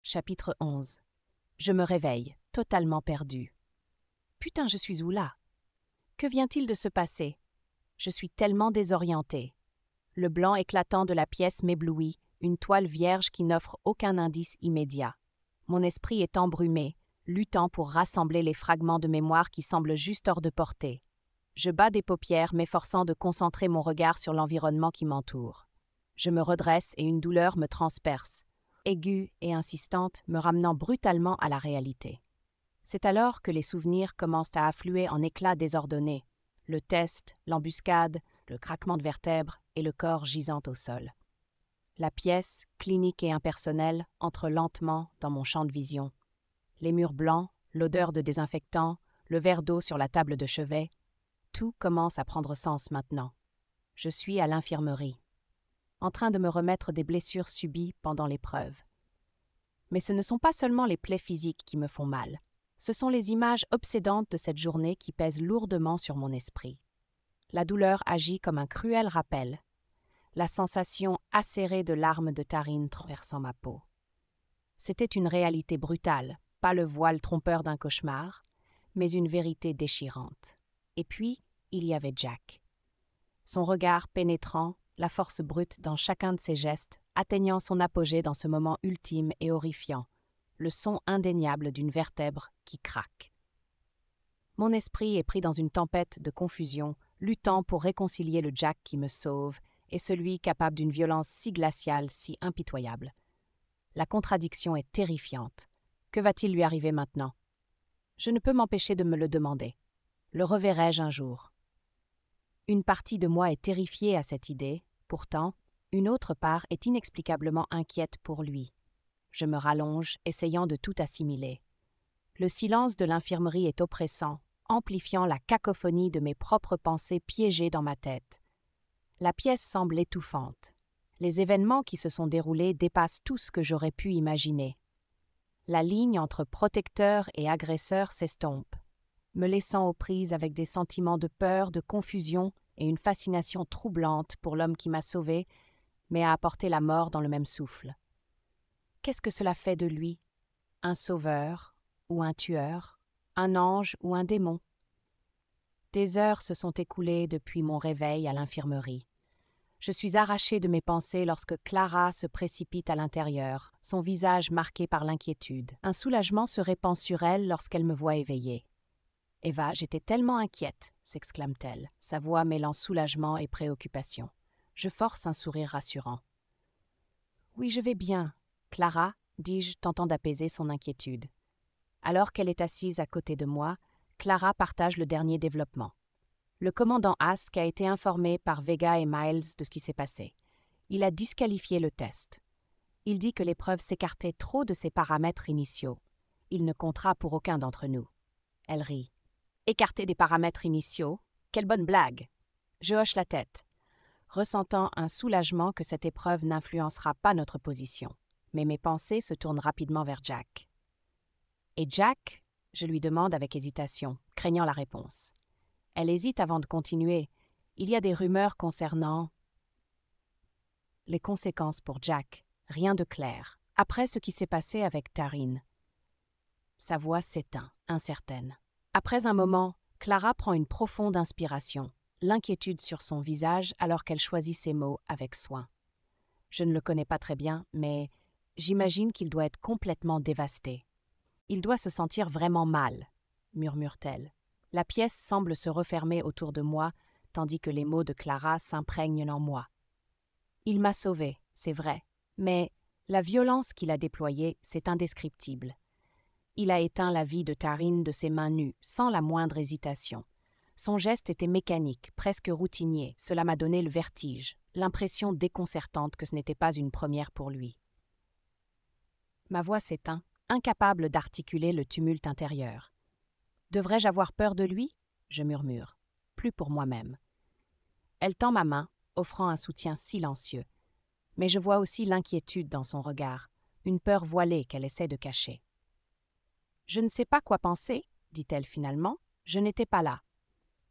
Chapitre 11. Je me réveille, totalement perdue. Putain, je suis où là? Que vient-il de se passer? Je suis tellement désorientée. Le blanc éclatant de la pièce m'éblouit, une toile vierge qui n'offre aucun indice immédiat. Mon esprit est embrumé, luttant pour rassembler les fragments de mémoire qui semblent juste hors de portée. Je bats des paupières, m'efforçant de concentrer mon regard sur l'environnement qui m'entoure. Je me redresse et une douleur me transperce, aiguë et insistante, me ramenant brutalement à la réalité. C'est alors que les souvenirs commencent à affluer en éclats désordonnés. Le test, l'embuscade, le craquement de vertèbres et le corps gisant au sol. La pièce, clinique et impersonnelle, entre lentement dans mon champ de vision. Les murs blancs, l'odeur de désinfectant, le verre d'eau sur la table de chevet, tout commence à prendre sens maintenant. Je suis à l'infirmerie, en train de me remettre des blessures subies pendant l'épreuve. Mais ce ne sont pas seulement les plaies physiques qui me font mal. Ce sont les images obsédantes de cette journée qui pèsent lourdement sur mon esprit. La douleur agit comme un cruel rappel, la sensation acérée de larmes de Tarine traversant ma peau. C'était une réalité brutale, pas le voile trompeur d'un cauchemar, mais une vérité déchirante. Et puis, il y avait Jack. Son regard pénétrant, la force brute dans chacun de ses gestes, atteignant son apogée dans ce moment ultime et horrifiant, le son indéniable d'une vertèbre qui craque. Mon esprit est pris dans une tempête de confusion, luttant pour réconcilier le Jack qui me sauve et celui capable d'une violence si glaciale, si impitoyable. La contradiction est terrifiante. Que va-t-il lui arriver maintenant? Je ne peux m'empêcher de me le demander. Le reverrai-je un jour? Une partie de moi est terrifiée à cette idée, pourtant, une autre part est inexplicablement inquiète pour lui. Je me rallonge, essayant de tout assimiler. Le silence de l'infirmerie est oppressant, amplifiant la cacophonie de mes propres pensées piégées dans ma tête. La pièce semble étouffante. Les événements qui se sont déroulés dépassent tout ce que j'aurais pu imaginer. La ligne entre protecteur et agresseur s'estompe, me laissant aux prises avec des sentiments de peur, de confusion et une fascination troublante pour l'homme qui m'a sauvé, mais a apporté la mort dans le même souffle. Qu'est-ce que cela fait de lui? Un sauveur ou un tueur? Un ange ou un démon? Des heures se sont écoulées depuis mon réveil à l'infirmerie. Je suis arrachée de mes pensées lorsque Clara se précipite à l'intérieur, son visage marqué par l'inquiétude. Un soulagement se répand sur elle lorsqu'elle me voit éveillée. « Eva, j'étais tellement inquiète !» s'exclame-t-elle, sa voix mêlant soulagement et préoccupation. Je force un sourire rassurant. « Oui, je vais bien, Clara, » dis-je, tentant d'apaiser son inquiétude. Alors qu'elle est assise à côté de moi, Clara partage le dernier développement. Le commandant Ask a été informé par Vega et Miles de ce qui s'est passé. Il a disqualifié le test. Il dit que l'épreuve s'écartait trop de ses paramètres initiaux. Il ne comptera pour aucun d'entre nous. Elle rit. Écarter des paramètres initiaux? Quelle bonne blague! Je hoche la tête, ressentant un soulagement que cette épreuve n'influencera pas notre position. Mais mes pensées se tournent rapidement vers Jack. Et Jack? Je lui demande avec hésitation, craignant la réponse. Elle hésite avant de continuer. Il y a des rumeurs concernant les conséquences pour Jack. Rien de clair. Après ce qui s'est passé avec Tarine. Sa voix s'éteint, incertaine. Après un moment, Clara prend une profonde inspiration, l'inquiétude sur son visage alors qu'elle choisit ses mots avec soin. Je ne le connais pas très bien, mais j'imagine qu'il doit être complètement dévasté. Il doit se sentir vraiment mal, murmure-t-elle. La pièce semble se refermer autour de moi, tandis que les mots de Clara s'imprègnent en moi. Il m'a sauvée, c'est vrai, mais la violence qu'il a déployée, c'est indescriptible. Il a éteint la vie de Tarine de ses mains nues, sans la moindre hésitation. Son geste était mécanique, presque routinier. Cela m'a donné le vertige, l'impression déconcertante que ce n'était pas une première pour lui. Ma voix s'éteint, incapable d'articuler le tumulte intérieur. Devrais-je avoir peur de lui? Je murmure. Plus pour moi-même. Elle tend ma main, offrant un soutien silencieux. Mais je vois aussi l'inquiétude dans son regard, une peur voilée qu'elle essaie de cacher. « Je ne sais pas quoi penser, » dit-elle finalement. « Je n'étais pas là.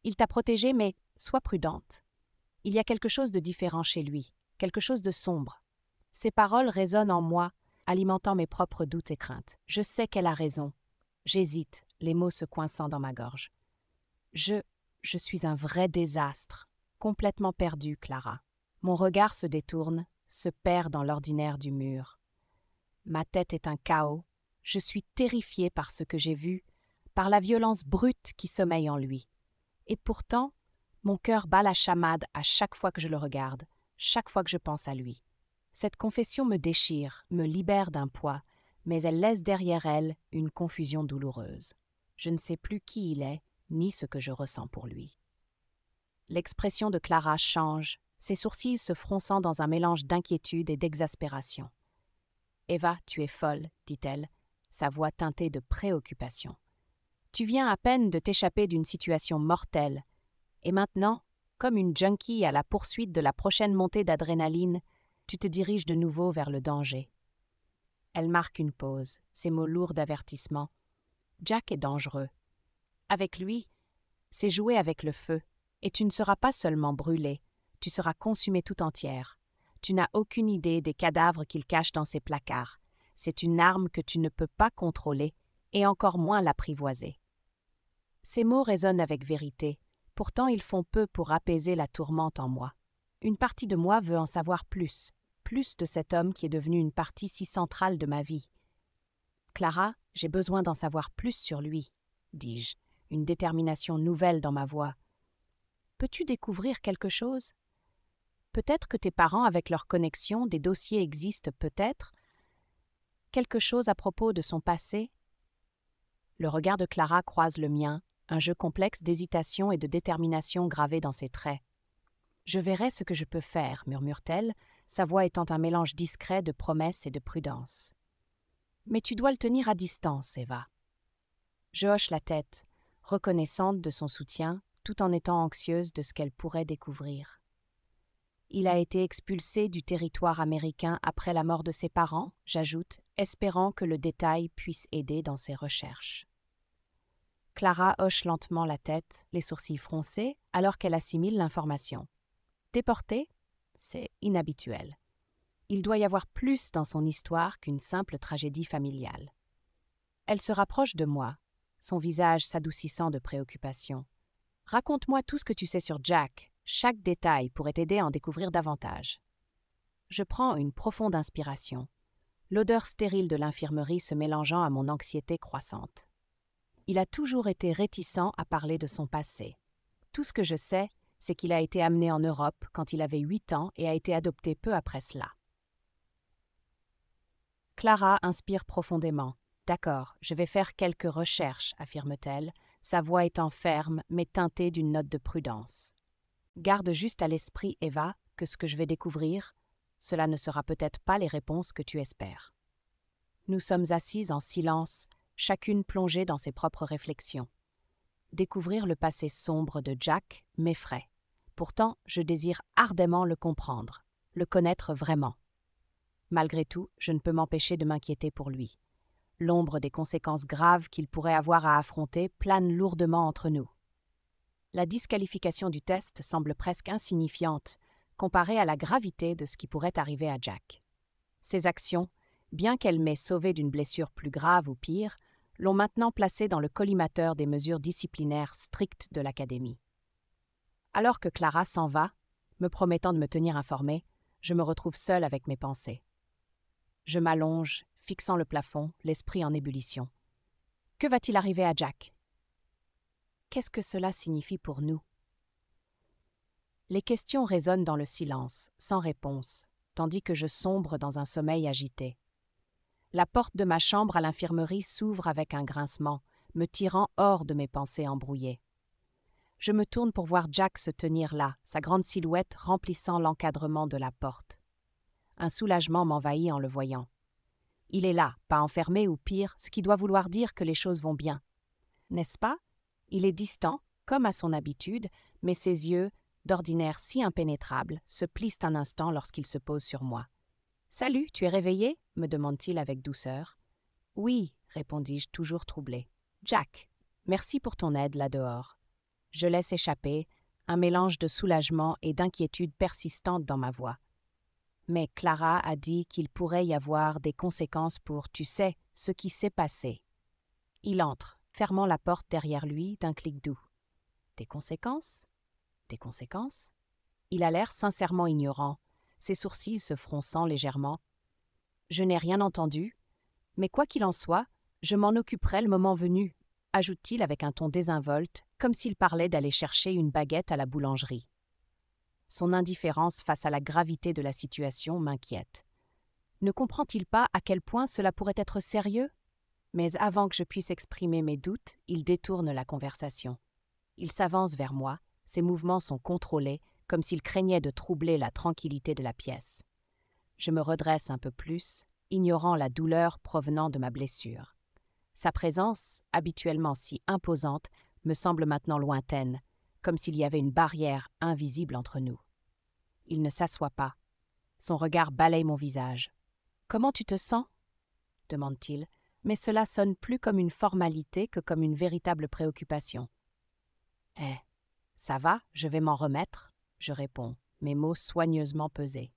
Il t'a protégée, mais sois prudente. Il y a quelque chose de différent chez lui, quelque chose de sombre. » Ses paroles résonnent en moi, alimentant mes propres doutes et craintes. Je sais qu'elle a raison. J'hésite, les mots se coinçant dans ma gorge. Je suis un vrai désastre, complètement perdu, Clara. Mon regard se détourne, se perd dans l'ordinaire du mur. Ma tête est un chaos. Je suis terrifiée par ce que j'ai vu, par la violence brute qui sommeille en lui. Et pourtant, mon cœur bat la chamade à chaque fois que je le regarde, chaque fois que je pense à lui. Cette confession me déchire, me libère d'un poids, mais elle laisse derrière elle une confusion douloureuse. Je ne sais plus qui il est, ni ce que je ressens pour lui. L'expression de Clara change, ses sourcils se fronçant dans un mélange d'inquiétude et d'exaspération. « Eva, tu es folle, dit-elle, sa voix teintée de préoccupation. Tu viens à peine de t'échapper d'une situation mortelle, et maintenant, comme une junkie à la poursuite de la prochaine montée d'adrénaline, tu te diriges de nouveau vers le danger. » Elle marque une pause, ses mots lourds d'avertissement. Jack est dangereux. Avec lui, c'est jouer avec le feu, et tu ne seras pas seulement brûlée, tu seras consumée tout entière. Tu n'as aucune idée des cadavres qu'il cache dans ses placards. C'est une arme que tu ne peux pas contrôler, et encore moins l'apprivoiser. Ces mots résonnent avec vérité, pourtant ils font peu pour apaiser la tourmente en moi. Une partie de moi veut en savoir plus de cet homme qui est devenu une partie si centrale de ma vie. « Clara, j'ai besoin d'en savoir plus sur lui, » dis-je, une détermination nouvelle dans ma voix. « Peux-tu découvrir quelque chose ? Peut-être que tes parents, avec leur connexion, des dossiers existent peut-être. Quelque chose à propos de son passé ?» Le regard de Clara croise le mien, un jeu complexe d'hésitation et de détermination gravé dans ses traits. « Je verrai ce que je peux faire, » murmure-t-elle, sa voix étant un mélange discret de promesse et de prudence. « Mais tu dois le tenir à distance, Eva. » Je hoche la tête, reconnaissante de son soutien, tout en étant anxieuse de ce qu'elle pourrait découvrir. Il a été expulsé du territoire américain après la mort de ses parents, j'ajoute, espérant que le détail puisse aider dans ses recherches. Clara hoche lentement la tête, les sourcils froncés, alors qu'elle assimile l'information. Déporté ? C'est inhabituel. Il doit y avoir plus dans son histoire qu'une simple tragédie familiale. Elle se rapproche de moi, son visage s'adoucissant de préoccupation. « Raconte-moi tout ce que tu sais sur Jack. Chaque détail pourrait t'aider à en découvrir davantage. » Je prends une profonde inspiration, l'odeur stérile de l'infirmerie se mélangeant à mon anxiété croissante. Il a toujours été réticent à parler de son passé. Tout ce que je sais, c'est qu'il a été amené en Europe quand il avait 8 ans et a été adopté peu après cela. Clara inspire profondément. « D'accord, je vais faire quelques recherches, » affirme-t-elle, sa voix étant ferme mais teintée d'une note de prudence. « Garde juste à l'esprit, Eva, que ce que je vais découvrir, cela ne sera peut-être pas les réponses que tu espères. » Nous sommes assises en silence, chacune plongée dans ses propres réflexions. Découvrir le passé sombre de Jack m'effraie. Pourtant, je désire ardemment le comprendre, le connaître vraiment. Malgré tout, je ne peux m'empêcher de m'inquiéter pour lui. L'ombre des conséquences graves qu'il pourrait avoir à affronter plane lourdement entre nous. La disqualification du test semble presque insignifiante comparée à la gravité de ce qui pourrait arriver à Jack. Ses actions, bien qu'elles m'aient sauvé d'une blessure plus grave ou pire, l'ont maintenant placé dans le collimateur des mesures disciplinaires strictes de l'académie. Alors que Clara s'en va, me promettant de me tenir informée, je me retrouve seule avec mes pensées. Je m'allonge, fixant le plafond, l'esprit en ébullition. Que va-t-il arriver à Jack ? Qu'est-ce que cela signifie pour nous ? Les questions résonnent dans le silence, sans réponse, tandis que je sombre dans un sommeil agité. La porte de ma chambre à l'infirmerie s'ouvre avec un grincement, me tirant hors de mes pensées embrouillées. Je me tourne pour voir Jack se tenir là, sa grande silhouette remplissant l'encadrement de la porte. Un soulagement m'envahit en le voyant. Il est là, pas enfermé ou pire, ce qui doit vouloir dire que les choses vont bien. N'est-ce pas ? Il est distant, comme à son habitude, mais ses yeux, d'ordinaire si impénétrables, se plissent un instant lorsqu'il se pose sur moi. « Salut, tu es réveillé ?» me demande-t-il avec douceur. « Oui, » répondis-je, toujours troublé. « Jack, merci pour ton aide là-dehors. » Je laisse échapper un mélange de soulagement et d'inquiétude persistante dans ma voix. Mais Clara a dit qu'il pourrait y avoir des conséquences pour, tu sais, ce qui s'est passé. Il entre, fermant la porte derrière lui d'un clic doux. Des conséquences? Des conséquences? Il a l'air sincèrement ignorant, ses sourcils se fronçant légèrement. Je n'ai rien entendu, mais quoi qu'il en soit, je m'en occuperai le moment venu, ajoute-t-il avec un ton désinvolte, comme s'il parlait d'aller chercher une baguette à la boulangerie. Son indifférence face à la gravité de la situation m'inquiète. Ne comprend-il pas à quel point cela pourrait être sérieux? Mais avant que je puisse exprimer mes doutes, il détourne la conversation. Il s'avance vers moi, ses mouvements sont contrôlés, comme s'il craignait de troubler la tranquillité de la pièce. Je me redresse un peu plus, ignorant la douleur provenant de ma blessure. Sa présence, habituellement si imposante, me semble maintenant lointaine, comme s'il y avait une barrière invisible entre nous. Il ne s'assoit pas. Son regard balaye mon visage. « Comment tu te sens ?» demande-t-il, mais cela sonne plus comme une formalité que comme une véritable préoccupation. « Eh, ça va, je vais m'en remettre », je réponds, mes mots soigneusement pesés.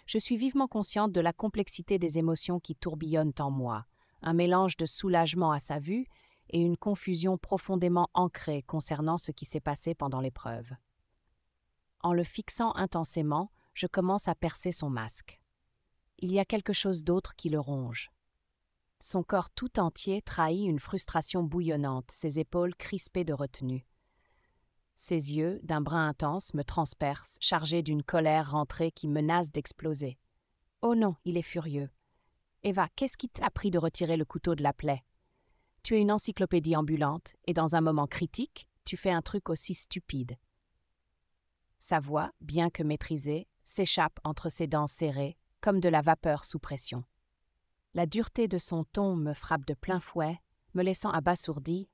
Je suis vivement consciente de la complexité des émotions qui tourbillonnent en moi, un mélange de soulagement à sa vue et une confusion profondément ancrée concernant ce qui s'est passé pendant l'épreuve. En le fixant intensément, je commence à percer son masque. Il y a quelque chose d'autre qui le ronge. Son corps tout entier trahit une frustration bouillonnante, ses épaules crispées de retenue. Ses yeux, d'un brun intense, me transpercent, chargés d'une colère rentrée qui menace d'exploser. Oh non, il est furieux. Eva, qu'est-ce qui t'a pris de retirer le couteau de la plaie? Tu es une encyclopédie ambulante, et dans un moment critique, tu fais un truc aussi stupide. Sa voix, bien que maîtrisée, s'échappe entre ses dents serrées, comme de la vapeur sous pression. La dureté de son ton me frappe de plein fouet, me laissant abasourdi,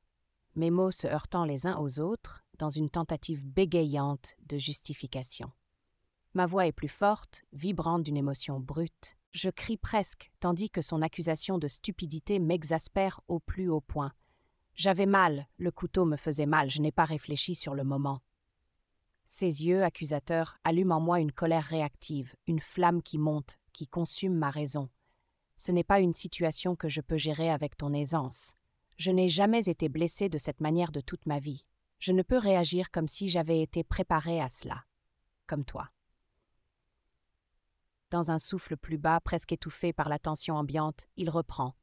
mes mots se heurtant les uns aux autres dans une tentative bégayante de justification. Ma voix est plus forte, vibrante d'une émotion brute. Je crie presque, tandis que son accusation de stupidité m'exaspère au plus haut point. J'avais mal, le couteau me faisait mal, je n'ai pas réfléchi sur le moment. Ses yeux accusateurs allument en moi une colère réactive, une flamme qui monte, qui consume ma raison. Ce n'est pas une situation que je peux gérer avec ton aisance. Je n'ai jamais été blessée de cette manière de toute ma vie. Je ne peux réagir comme si j'avais été préparée à cela, comme toi. Dans un souffle plus bas, presque étouffé par la tension ambiante, il reprend.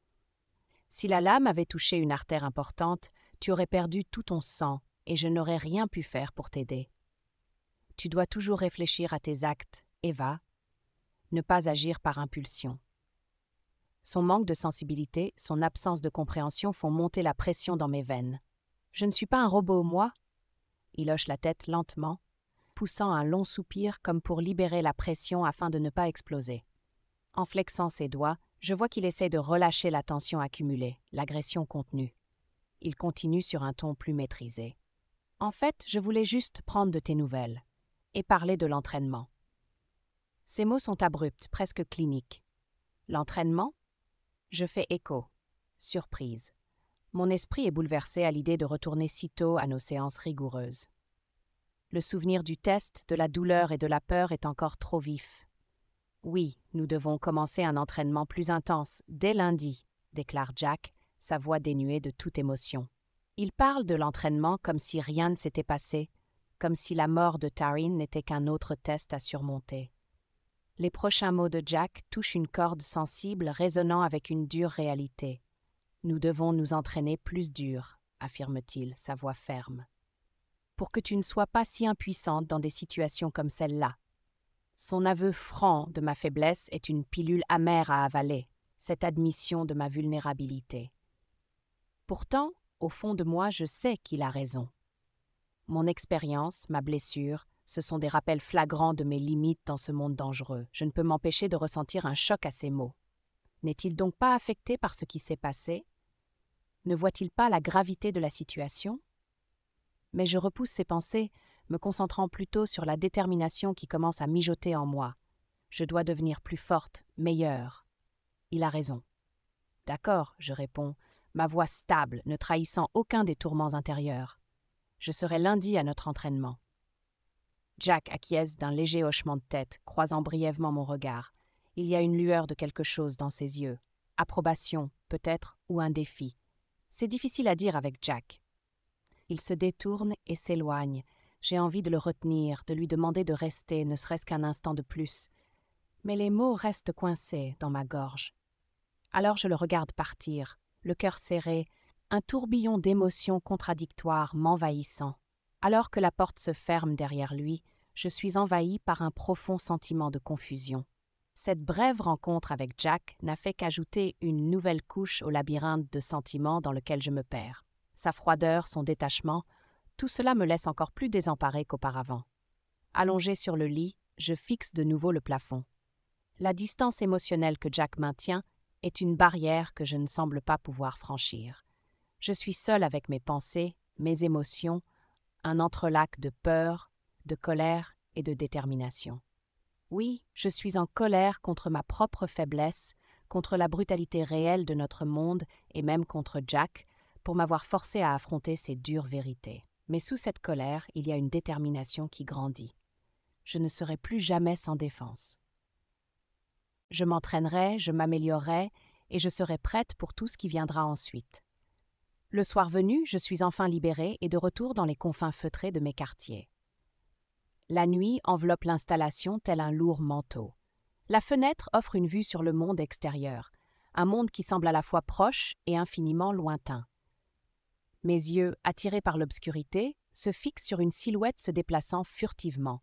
Si la lame avait touché une artère importante, tu aurais perdu tout ton sang et je n'aurais rien pu faire pour t'aider. Tu dois toujours réfléchir à tes actes, Eva, ne pas agir par impulsion. Son manque de sensibilité, son absence de compréhension font monter la pression dans mes veines. Je ne suis pas un robot, moi. Il hoche la tête lentement, poussant un long soupir comme pour libérer la pression afin de ne pas exploser. En flexant ses doigts, je vois qu'il essaie de relâcher la tension accumulée, l'agression contenue. Il continue sur un ton plus maîtrisé. En fait, je voulais juste prendre de tes nouvelles et parler de l'entraînement. Ces mots sont abrupts, presque cliniques. L'entraînement? Je fais écho. Surprise. Mon esprit est bouleversé à l'idée de retourner si tôt à nos séances rigoureuses. Le souvenir du test, de la douleur et de la peur est encore trop vif. Oui, nous devons commencer un entraînement plus intense, dès lundi, déclare Jack, sa voix dénuée de toute émotion. Il parle de l'entraînement comme si rien ne s'était passé, comme si la mort de Taryn n'était qu'un autre test à surmonter. Les prochains mots de Jack touchent une corde sensible résonnant avec une dure réalité. Nous devons nous entraîner plus dur, affirme-t-il, sa voix ferme, pour que tu ne sois pas si impuissante dans des situations comme celle-là. Son aveu franc de ma faiblesse est une pilule amère à avaler, cette admission de ma vulnérabilité. Pourtant, au fond de moi, je sais qu'il a raison. Mon expérience, ma blessure, ce sont des rappels flagrants de mes limites dans ce monde dangereux. Je ne peux m'empêcher de ressentir un choc à ces mots. N'est-il donc pas affecté par ce qui s'est passé? Ne voit-il pas la gravité de la situation? Mais je repousse ces pensées, me concentrant plutôt sur la détermination qui commence à mijoter en moi. Je dois devenir plus forte, meilleure. Il a raison. D'accord, je réponds, ma voix stable, ne trahissant aucun des tourments intérieurs. Je serai lundi à notre entraînement. Jack acquiesce d'un léger hochement de tête, croisant brièvement mon regard. Il y a une lueur de quelque chose dans ses yeux. Approbation, peut-être, ou un défi. C'est difficile à dire avec Jack. Il se détourne et s'éloigne. J'ai envie de le retenir, de lui demander de rester, ne serait-ce qu'un instant de plus. Mais les mots restent coincés dans ma gorge. Alors je le regarde partir, le cœur serré, un tourbillon d'émotions contradictoires m'envahissant. Alors que la porte se ferme derrière lui, je suis envahi par un profond sentiment de confusion. Cette brève rencontre avec Jack n'a fait qu'ajouter une nouvelle couche au labyrinthe de sentiments dans lequel je me perds. Sa froideur, son détachement, tout cela me laisse encore plus désemparé qu'auparavant. Allongé sur le lit, je fixe de nouveau le plafond. La distance émotionnelle que Jack maintient est une barrière que je ne semble pas pouvoir franchir. Je suis seul avec mes pensées, mes émotions, un entrelac de peur, de colère et de détermination. Oui, je suis en colère contre ma propre faiblesse, contre la brutalité réelle de notre monde et même contre Jack, pour m'avoir forcé à affronter ces dures vérités. Mais sous cette colère, il y a une détermination qui grandit. Je ne serai plus jamais sans défense. Je m'entraînerai, je m'améliorerai et je serai prête pour tout ce qui viendra ensuite. Le soir venu, je suis enfin libérée et de retour dans les confins feutrés de mes quartiers. La nuit enveloppe l'installation tel un lourd manteau. La fenêtre offre une vue sur le monde extérieur, un monde qui semble à la fois proche et infiniment lointain. Mes yeux, attirés par l'obscurité, se fixent sur une silhouette se déplaçant furtivement.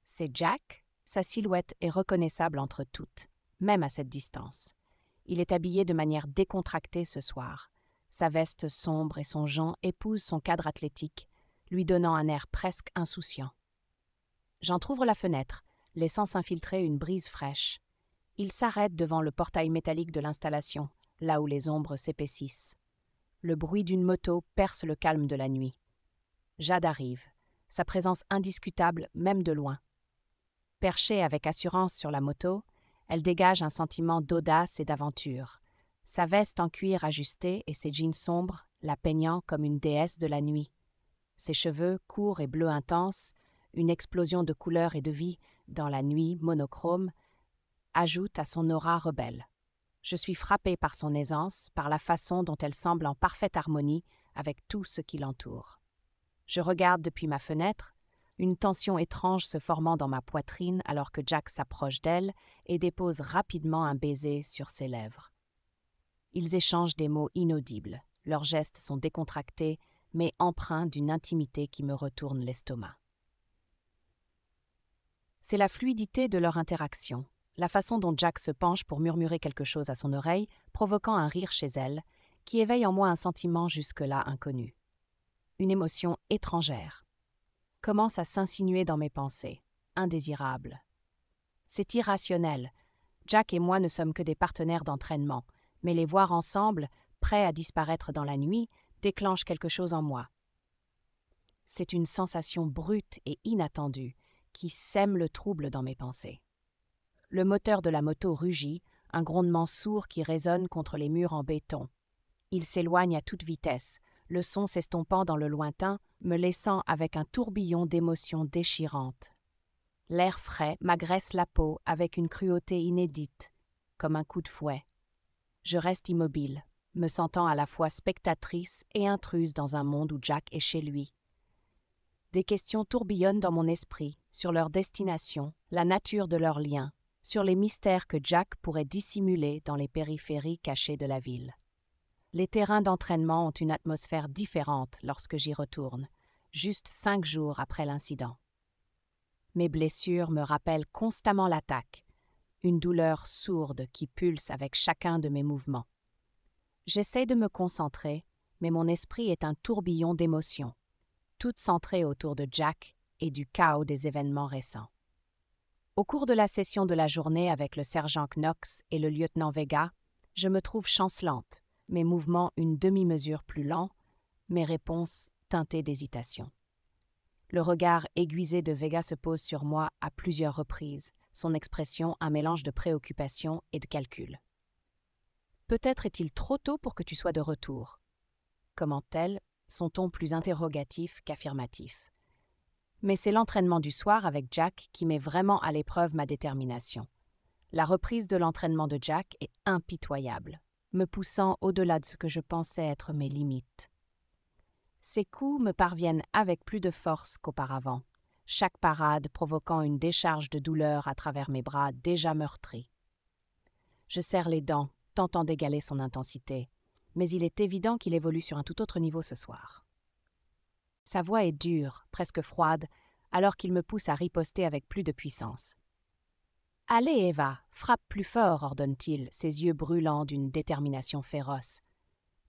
C'est Jack. Sa silhouette est reconnaissable entre toutes, même à cette distance. Il est habillé de manière décontractée ce soir. Sa veste sombre et son jean épousent son cadre athlétique, lui donnant un air presque insouciant. J'entr'ouvre la fenêtre, laissant s'infiltrer une brise fraîche. Il s'arrête devant le portail métallique de l'installation, là où les ombres s'épaississent. Le bruit d'une moto perce le calme de la nuit. Jade arrive, sa présence indiscutable même de loin. Perchée avec assurance sur la moto, elle dégage un sentiment d'audace et d'aventure. Sa veste en cuir ajustée et ses jeans sombres la peignant comme une déesse de la nuit. Ses cheveux, courts et bleus intenses, une explosion de couleurs et de vie dans la nuit monochrome, ajoutent à son aura rebelle. Je suis frappée par son aisance, par la façon dont elle semble en parfaite harmonie avec tout ce qui l'entoure. Je regarde depuis ma fenêtre, une tension étrange se formant dans ma poitrine alors que Jack s'approche d'elle et dépose rapidement un baiser sur ses lèvres. Ils échangent des mots inaudibles. Leurs gestes sont décontractés, mais empreints d'une intimité qui me retourne l'estomac. C'est la fluidité de leur interaction, la façon dont Jack se penche pour murmurer quelque chose à son oreille, provoquant un rire chez elle, qui éveille en moi un sentiment jusque-là inconnu. Une émotion étrangère commence à s'insinuer dans mes pensées, indésirable. C'est irrationnel. Jack et moi ne sommes que des partenaires d'entraînement, mais les voir ensemble, prêts à disparaître dans la nuit, déclenche quelque chose en moi. C'est une sensation brute et inattendue qui sème le trouble dans mes pensées. Le moteur de la moto rugit, un grondement sourd qui résonne contre les murs en béton. Il s'éloigne à toute vitesse, le son s'estompant dans le lointain, me laissant avec un tourbillon d'émotions déchirantes. L'air frais m'agresse la peau avec une cruauté inédite, comme un coup de fouet. Je reste immobile, me sentant à la fois spectatrice et intruse dans un monde où Jack est chez lui. Des questions tourbillonnent dans mon esprit sur leur destination, la nature de leurs liens, sur les mystères que Jack pourrait dissimuler dans les périphéries cachées de la ville. Les terrains d'entraînement ont une atmosphère différente lorsque j'y retourne, juste 5 jours après l'incident. Mes blessures me rappellent constamment l'attaque, une douleur sourde qui pulse avec chacun de mes mouvements. J'essaie de me concentrer, mais mon esprit est un tourbillon d'émotions, toutes centrées autour de Jack et du chaos des événements récents. Au cours de la session de la journée avec le sergent Knox et le lieutenant Vega, je me trouve chancelante, mes mouvements une demi-mesure plus lents, mes réponses teintées d'hésitation. Le regard aiguisé de Vega se pose sur moi à plusieurs reprises, son expression un mélange de préoccupation et de calcul. Peut-être est-il trop tôt pour que tu sois de retour. Commente-t-elle, son ton plus interrogatif qu'affirmatif. Mais c'est l'entraînement du soir avec Jack qui met vraiment à l'épreuve ma détermination. La reprise de l'entraînement de Jack est impitoyable, me poussant au-delà de ce que je pensais être mes limites. Ses coups me parviennent avec plus de force qu'auparavant, chaque parade provoquant une décharge de douleur à travers mes bras déjà meurtris. Je serre les dents, tentant d'égaler son intensité, mais il est évident qu'il évolue sur un tout autre niveau ce soir. Sa voix est dure, presque froide, alors qu'il me pousse à riposter avec plus de puissance. « Allez, Eva, frappe plus fort » ordonne-t-il, ses yeux brûlants d'une détermination féroce.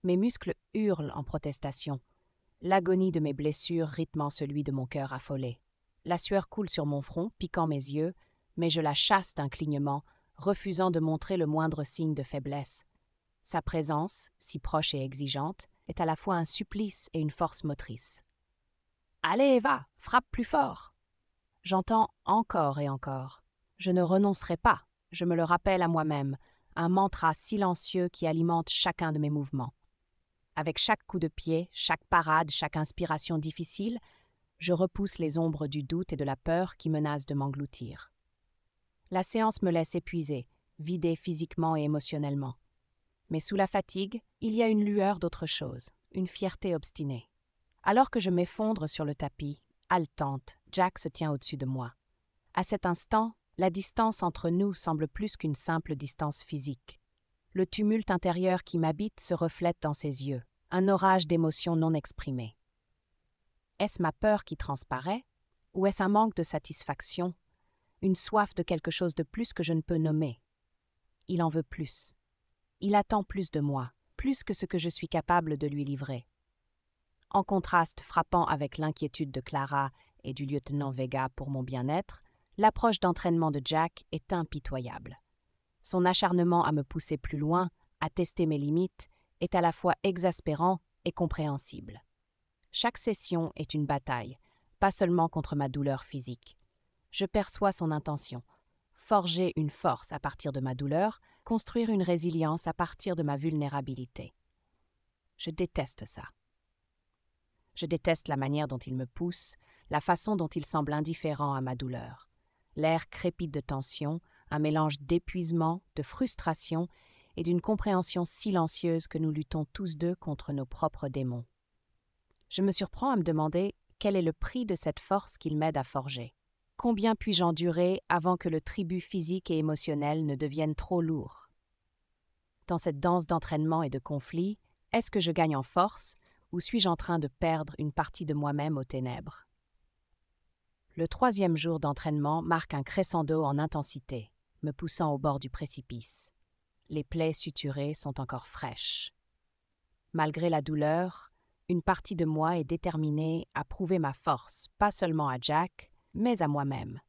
Mes muscles hurlent en protestation, l'agonie de mes blessures rythmant celui de mon cœur affolé. La sueur coule sur mon front, piquant mes yeux, mais je la chasse d'un clignement, refusant de montrer le moindre signe de faiblesse. Sa présence, si proche et exigeante, est à la fois un supplice et une force motrice. « Allez, Eva, frappe plus fort !» J'entends encore et encore. Je ne renoncerai pas, je me le rappelle à moi-même, un mantra silencieux qui alimente chacun de mes mouvements. Avec chaque coup de pied, chaque parade, chaque inspiration difficile, je repousse les ombres du doute et de la peur qui menacent de m'engloutir. La séance me laisse épuisée, vidée physiquement et émotionnellement. Mais sous la fatigue, il y a une lueur d'autre chose, une fierté obstinée. Alors que je m'effondre sur le tapis, haletante, Jack se tient au-dessus de moi. À cet instant, la distance entre nous semble plus qu'une simple distance physique. Le tumulte intérieur qui m'habite se reflète dans ses yeux, un orage d'émotions non exprimées. Est-ce ma peur qui transparaît, ou est-ce un manque de satisfaction, une soif de quelque chose de plus que je ne peux nommer? Il en veut plus. Il attend plus de moi, plus que ce que je suis capable de lui livrer. En contraste frappant avec l'inquiétude de Clara et du lieutenant Vega pour mon bien-être, l'approche d'entraînement de Jack est impitoyable. Son acharnement à me pousser plus loin, à tester mes limites, est à la fois exaspérant et compréhensible. Chaque session est une bataille, pas seulement contre ma douleur physique. Je perçois son intention, forger une force à partir de ma douleur, construire une résilience à partir de ma vulnérabilité. Je déteste ça. Je déteste la manière dont il me pousse, la façon dont il semble indifférent à ma douleur. L'air crépite de tension, un mélange d'épuisement, de frustration et d'une compréhension silencieuse que nous luttons tous deux contre nos propres démons. Je me surprends à me demander quel est le prix de cette force qu'il m'aide à forger. Combien puis-je endurer avant que le tribut physique et émotionnel ne devienne trop lourd? Dans cette danse d'entraînement et de conflit, est-ce que je gagne en force ou suis-je en train de perdre une partie de moi-même aux ténèbres? Le 3e jour d'entraînement marque un crescendo en intensité, me poussant au bord du précipice. Les plaies suturées sont encore fraîches. Malgré la douleur, une partie de moi est déterminée à prouver ma force, pas seulement à Jack, mais à moi-même.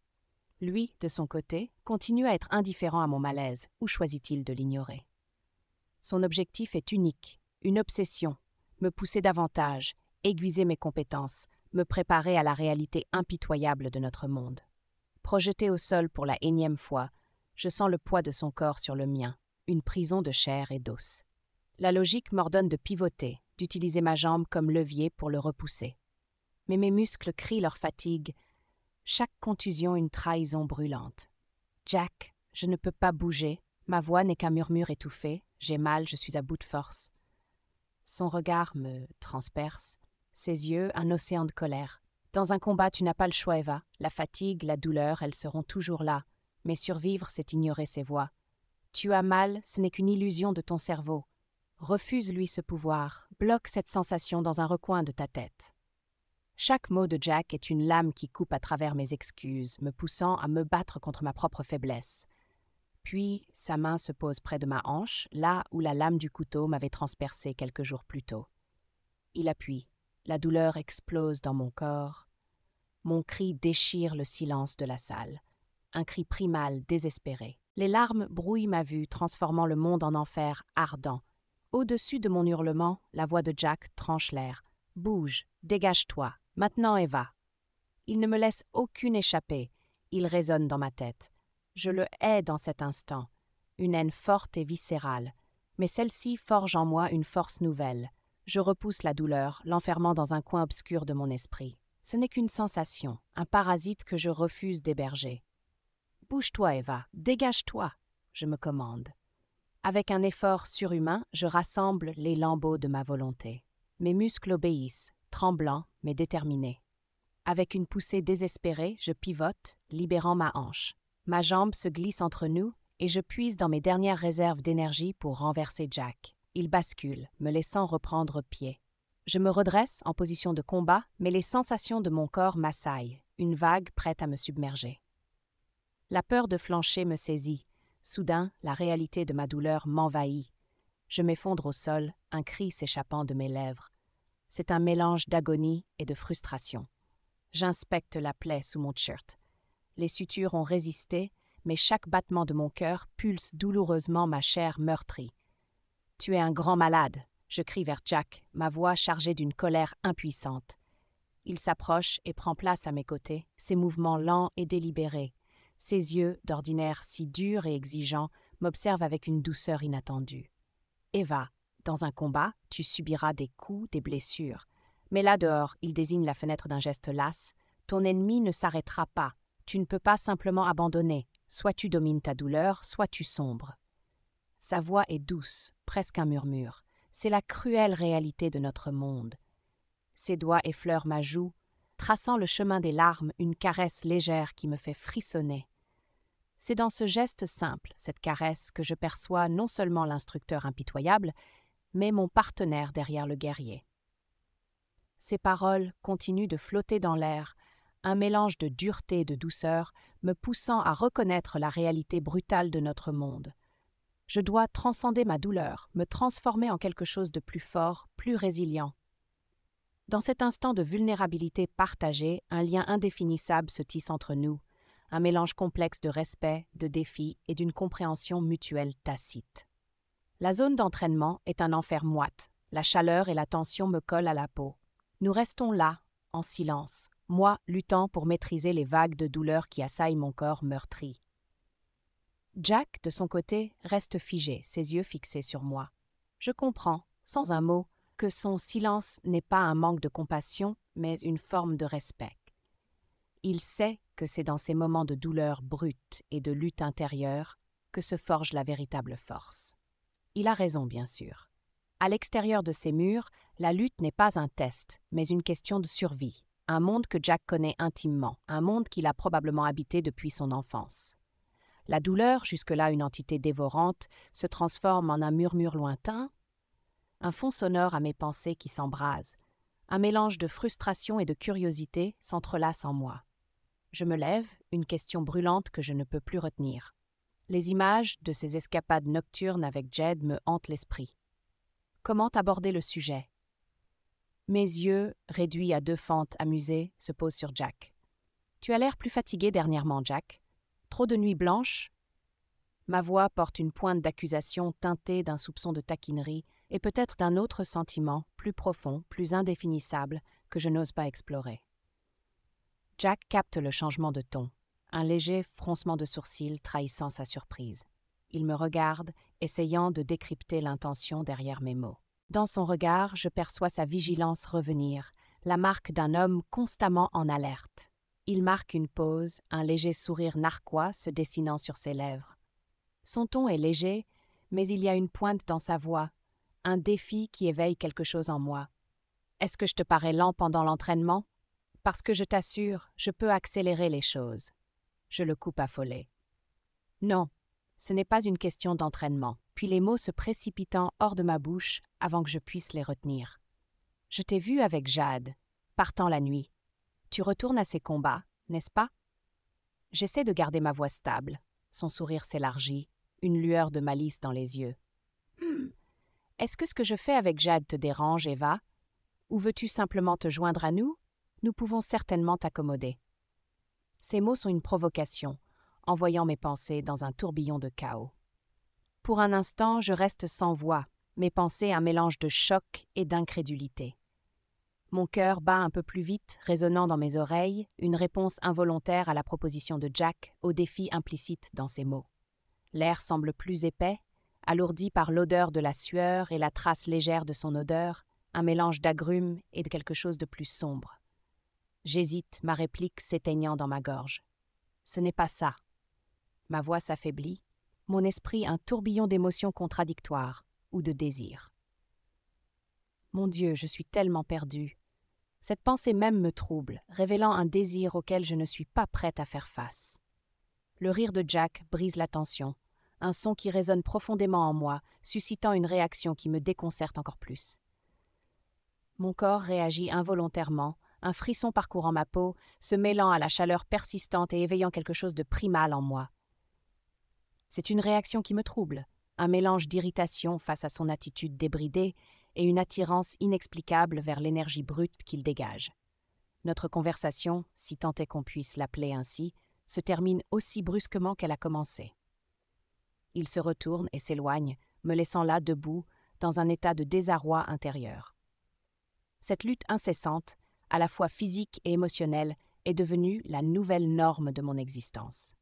Lui, de son côté, continue à être indifférent à mon malaise, ou choisit-il de l'ignorer? Son objectif est unique, une obsession, me pousser davantage, aiguiser mes compétences, me préparer à la réalité impitoyable de notre monde. Projeté au sol pour la énième fois, je sens le poids de son corps sur le mien, une prison de chair et d'os. La logique m'ordonne de pivoter, d'utiliser ma jambe comme levier pour le repousser. Mais mes muscles crient leur fatigue, chaque contusion une trahison brûlante. « Jack, je ne peux pas bouger, ma voix n'est qu'un murmure étouffé, j'ai mal, je suis à bout de force. » Son regard me transperce, ses yeux un océan de colère. Dans un combat, tu n'as pas le choix, Eva. La fatigue, la douleur, elles seront toujours là. Mais survivre, c'est ignorer ses voix. Tu as mal, ce n'est qu'une illusion de ton cerveau. Refuse-lui ce pouvoir, bloque cette sensation dans un recoin de ta tête. Chaque mot de Jack est une lame qui coupe à travers mes excuses, me poussant à me battre contre ma propre faiblesse. Puis, sa main se pose près de ma hanche, là où la lame du couteau m'avait transpercé quelques jours plus tôt. Il appuie. La douleur explose dans mon corps. Mon cri déchire le silence de la salle. Un cri primal, désespéré. Les larmes brouillent ma vue, transformant le monde en enfer ardent. Au-dessus de mon hurlement, la voix de Jack tranche l'air. « Bouge, dégage-toi, maintenant Eva !» Il ne me laisse aucune échappée. Il résonne dans ma tête. Je le hais dans cet instant. Une haine forte et viscérale. Mais celle-ci forge en moi une force nouvelle. Je repousse la douleur, l'enfermant dans un coin obscur de mon esprit. Ce n'est qu'une sensation, un parasite que je refuse d'héberger. Bouge-toi, Eva, dégage-toi, je me commande. Avec un effort surhumain, je rassemble les lambeaux de ma volonté. Mes muscles obéissent, tremblants mais déterminés. Avec une poussée désespérée, je pivote, libérant ma hanche. Ma jambe se glisse entre nous et je puise dans mes dernières réserves d'énergie pour renverser Jack. Il bascule, me laissant reprendre pied. Je me redresse en position de combat, mais les sensations de mon corps m'assaillent, une vague prête à me submerger. La peur de flancher me saisit. Soudain, la réalité de ma douleur m'envahit. Je m'effondre au sol, un cri s'échappant de mes lèvres. C'est un mélange d'agonie et de frustration. J'inspecte la plaie sous mon t-shirt. Les sutures ont résisté, mais chaque battement de mon cœur pulse douloureusement ma chair meurtrie. « Tu es un grand malade !» Je crie vers Jack, ma voix chargée d'une colère impuissante. Il s'approche et prend place à mes côtés, ses mouvements lents et délibérés. Ses yeux, d'ordinaire si durs et exigeants, m'observent avec une douceur inattendue. « Eva, dans un combat, tu subiras des coups, des blessures. Mais là dehors, il désigne la fenêtre d'un geste las, ton ennemi ne s'arrêtera pas. Tu ne peux pas simplement abandonner. Soit tu domines ta douleur, soit tu sombres. » Sa voix est douce, presque un murmure. C'est la cruelle réalité de notre monde. Ses doigts effleurent ma joue, traçant le chemin des larmes, une caresse légère qui me fait frissonner. C'est dans ce geste simple, cette caresse, que je perçois non seulement l'instructeur impitoyable, mais mon partenaire derrière le guerrier. Ses paroles continuent de flotter dans l'air, un mélange de dureté et de douceur, me poussant à reconnaître la réalité brutale de notre monde. Je dois transcender ma douleur, me transformer en quelque chose de plus fort, plus résilient. Dans cet instant de vulnérabilité partagée, un lien indéfinissable se tisse entre nous, un mélange complexe de respect, de défi et d'une compréhension mutuelle tacite. La zone d'entraînement est un enfer moite, la chaleur et la tension me collent à la peau. Nous restons là, en silence, moi luttant pour maîtriser les vagues de douleur qui assaillent mon corps meurtri. Jack, de son côté, reste figé, ses yeux fixés sur moi. Je comprends, sans un mot, que son silence n'est pas un manque de compassion, mais une forme de respect. Il sait que c'est dans ces moments de douleur brute et de lutte intérieure que se forge la véritable force. Il a raison, bien sûr. À l'extérieur de ces murs, la lutte n'est pas un test, mais une question de survie. Un monde que Jack connaît intimement, un monde qu'il a probablement habité depuis son enfance. La douleur, jusque-là une entité dévorante, se transforme en un murmure lointain, un fond sonore à mes pensées qui s'embrase. Un mélange de frustration et de curiosité s'entrelace en moi. Je me lève, une question brûlante que je ne peux plus retenir. Les images de ces escapades nocturnes avec Jed me hantent l'esprit. Comment aborder le sujet? Mes yeux, réduits à deux fentes amusées, se posent sur Jack. « Tu as l'air plus fatigué dernièrement, Jack. Trop de nuits blanches ?» Ma voix porte une pointe d'accusation teintée d'un soupçon de taquinerie et peut-être d'un autre sentiment, plus profond, plus indéfinissable, que je n'ose pas explorer. Jack capte le changement de ton, un léger froncement de sourcils trahissant sa surprise. Il me regarde, essayant de décrypter l'intention derrière mes mots. Dans son regard, je perçois sa vigilance revenir, la marque d'un homme constamment en alerte. Il marque une pause, un léger sourire narquois se dessinant sur ses lèvres. Son ton est léger, mais il y a une pointe dans sa voix, un défi qui éveille quelque chose en moi. « Est-ce que je te parais lent pendant l'entraînement? Parce que je t'assure, je peux accélérer les choses. » Je le coupe affolé. « Non, ce n'est pas une question d'entraînement. » Puis les mots se précipitant hors de ma bouche avant que je puisse les retenir. « Je t'ai vu avec Jade, partant la nuit. Tu retournes à ces combats, n'est-ce pas? » J'essaie de garder ma voix stable. Son sourire s'élargit, une lueur de malice dans les yeux. « Est-ce que ce que je fais avec Jade te dérange, Eva? Ou veux-tu simplement te joindre à nous? Nous pouvons certainement t'accommoder. » Ces mots sont une provocation, envoyant mes pensées dans un tourbillon de chaos. Pour un instant, je reste sans voix, mes pensées un mélange de choc et d'incrédulité. Mon cœur bat un peu plus vite, résonnant dans mes oreilles, une réponse involontaire à la proposition de Jack, au défi implicite dans ses mots. L'air semble plus épais, alourdi par l'odeur de la sueur et la trace légère de son odeur, un mélange d'agrumes et de quelque chose de plus sombre. J'hésite, ma réplique s'éteignant dans ma gorge. Ce n'est pas ça. Ma voix s'affaiblit, mon esprit un tourbillon d'émotions contradictoires ou de désirs. Mon Dieu, je suis tellement perdue. Cette pensée même me trouble, révélant un désir auquel je ne suis pas prête à faire face. Le rire de Jack brise la tension, un son qui résonne profondément en moi, suscitant une réaction qui me déconcerte encore plus. Mon corps réagit involontairement, un frisson parcourant ma peau, se mêlant à la chaleur persistante et éveillant quelque chose de primal en moi. C'est une réaction qui me trouble, un mélange d'irritation face à son attitude débridée et une attirance inexplicable vers l'énergie brute qu'il dégage. Notre conversation, si tant est qu'on puisse l'appeler ainsi, se termine aussi brusquement qu'elle a commencé. Il se retourne et s'éloigne, me laissant là debout, dans un état de désarroi intérieur. Cette lutte incessante, à la fois physique et émotionnelle, est devenue la nouvelle norme de mon existence.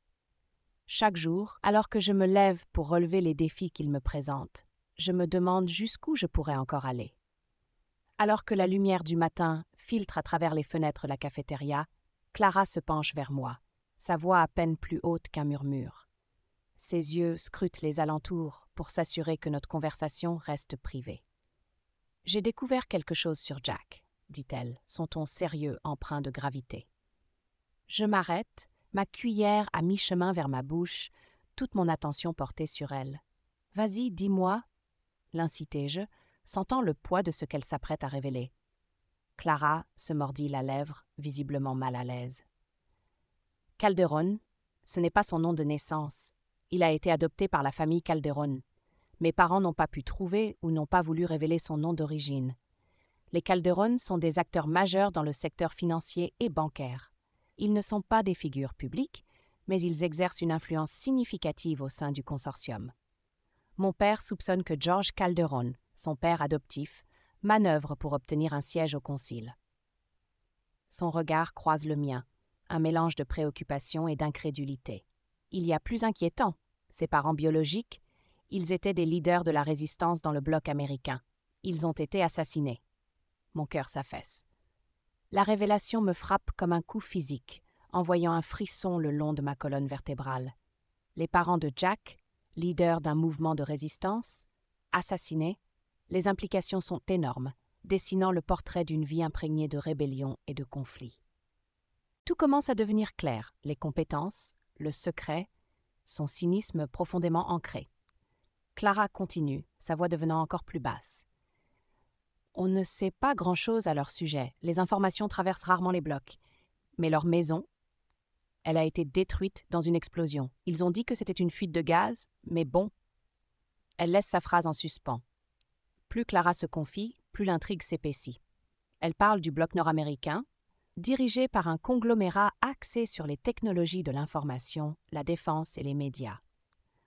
Chaque jour, alors que je me lève pour relever les défis qu'il me présente, je me demande jusqu'où je pourrais encore aller. Alors que la lumière du matin filtre à travers les fenêtres de la cafétéria, Clara se penche vers moi, sa voix à peine plus haute qu'un murmure. Ses yeux scrutent les alentours pour s'assurer que notre conversation reste privée. « J'ai découvert quelque chose sur Jack, » dit-elle, son ton sérieux empreint de gravité. Je m'arrête, ma cuillère à mi-chemin vers ma bouche, toute mon attention portée sur elle. « Vas-y, dis-moi » l'incitai-je, sentant le poids de ce qu'elle s'apprête à révéler. Clara se mordit la lèvre, visiblement mal à l'aise. Calderon, ce n'est pas son nom de naissance. Il a été adopté par la famille Calderon. Mes parents n'ont pas pu trouver ou n'ont pas voulu révéler son nom d'origine. Les Calderon sont des acteurs majeurs dans le secteur financier et bancaire. Ils ne sont pas des figures publiques, mais ils exercent une influence significative au sein du consortium. Mon père soupçonne que George Calderon, son père adoptif, manœuvre pour obtenir un siège au concile. Son regard croise le mien, un mélange de préoccupation et d'incrédulité. Il y a plus inquiétant, ses parents biologiques, ils étaient des leaders de la résistance dans le bloc américain. Ils ont été assassinés. Mon cœur s'affaisse. La révélation me frappe comme un coup physique, envoyant un frisson le long de ma colonne vertébrale. Les parents de Jack, leader d'un mouvement de résistance, assassinés, les implications sont énormes, dessinant le portrait d'une vie imprégnée de rébellion et de conflits. Tout commence à devenir clair, les compétences, le secret, son cynisme profondément ancré. Clara continue, sa voix devenant encore plus basse. On ne sait pas grand-chose à leur sujet, les informations traversent rarement les blocs. Mais leur maison, elle a été détruite dans une explosion. Ils ont dit que c'était une fuite de gaz, mais bon. Elle laisse sa phrase en suspens. Plus Clara se confie, plus l'intrigue s'épaissit. Elle parle du bloc nord-américain, dirigé par un conglomérat axé sur les technologies de l'information, la défense et les médias.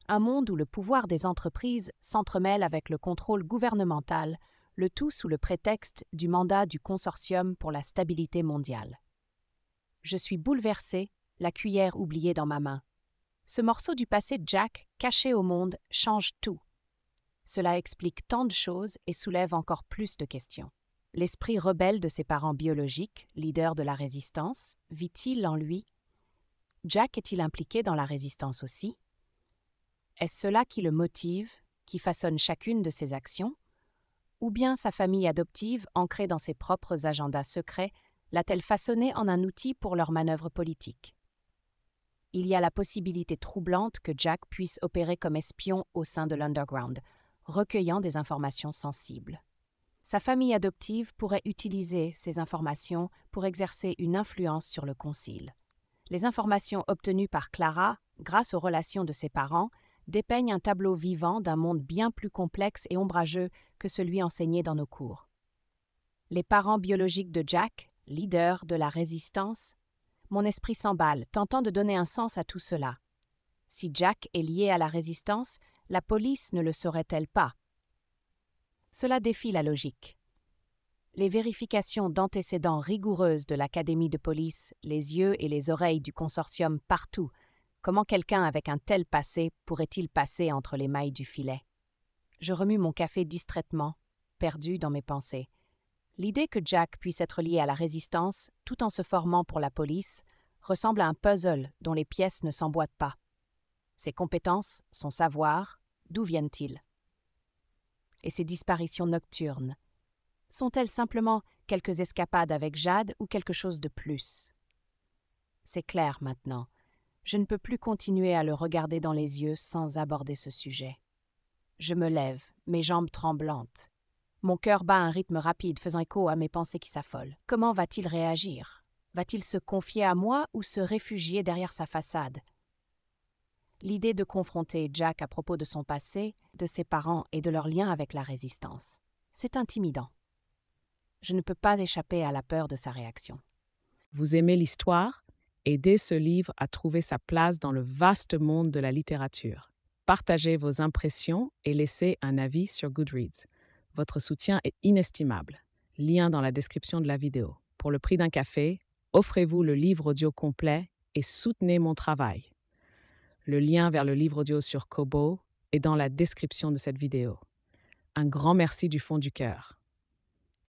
Un monde où le pouvoir des entreprises s'entremêle avec le contrôle gouvernemental, le tout sous le prétexte du mandat du Consortium pour la stabilité mondiale. Je suis bouleversée, la cuillère oubliée dans ma main. Ce morceau du passé de Jack, caché au monde, change tout. Cela explique tant de choses et soulève encore plus de questions. L'esprit rebelle de ses parents biologiques, leader de la résistance, vit-il en lui? Jack est-il impliqué dans la résistance aussi? Est-ce cela qui le motive, qui façonne chacune de ses actions? Ou bien sa famille adoptive, ancrée dans ses propres agendas secrets, l'a-t-elle façonné en un outil pour leur manœuvre politique? Il y a la possibilité troublante que Jack puisse opérer comme espion au sein de l'underground, recueillant des informations sensibles. Sa famille adoptive pourrait utiliser ces informations pour exercer une influence sur le concile. Les informations obtenues par Clara, grâce aux relations de ses parents, dépeignent un tableau vivant d'un monde bien plus complexe et ombrageux que celui enseigné dans nos cours. Les parents biologiques de Jack, leader de la résistance, mon esprit s'emballe, tentant de donner un sens à tout cela. Si Jack est lié à la résistance, la police ne le saurait-elle pas? Cela défie la logique. Les vérifications d'antécédents rigoureuses de l'Académie de police, les yeux et les oreilles du consortium partout. Comment quelqu'un avec un tel passé pourrait-il passer entre les mailles du filet? Je remue mon café distraitement, perdu dans mes pensées. L'idée que Jack puisse être lié à la résistance, tout en se formant pour la police, ressemble à un puzzle dont les pièces ne s'emboîtent pas. Ses compétences, son savoir, d'où viennent-ils? Et ces disparitions nocturnes, sont-elles simplement quelques escapades avec Jade ou quelque chose de plus? C'est clair maintenant. Je ne peux plus continuer à le regarder dans les yeux sans aborder ce sujet. Je me lève, mes jambes tremblantes. Mon cœur bat à un rythme rapide, faisant écho à mes pensées qui s'affolent. Comment va-t-il réagir? Va-t-il se confier à moi ou se réfugier derrière sa façade? L'idée de confronter Jack à propos de son passé, de ses parents et de leur lien avec la résistance, c'est intimidant. Je ne peux pas échapper à la peur de sa réaction. Vous aimez l'histoire? Aidez ce livre à trouver sa place dans le vaste monde de la littérature. Partagez vos impressions et laissez un avis sur Goodreads. Votre soutien est inestimable. Lien dans la description de la vidéo. Pour le prix d'un café, offrez-vous le livre audio complet et soutenez mon travail. Le lien vers le livre audio sur Kobo est dans la description de cette vidéo. Un grand merci du fond du cœur.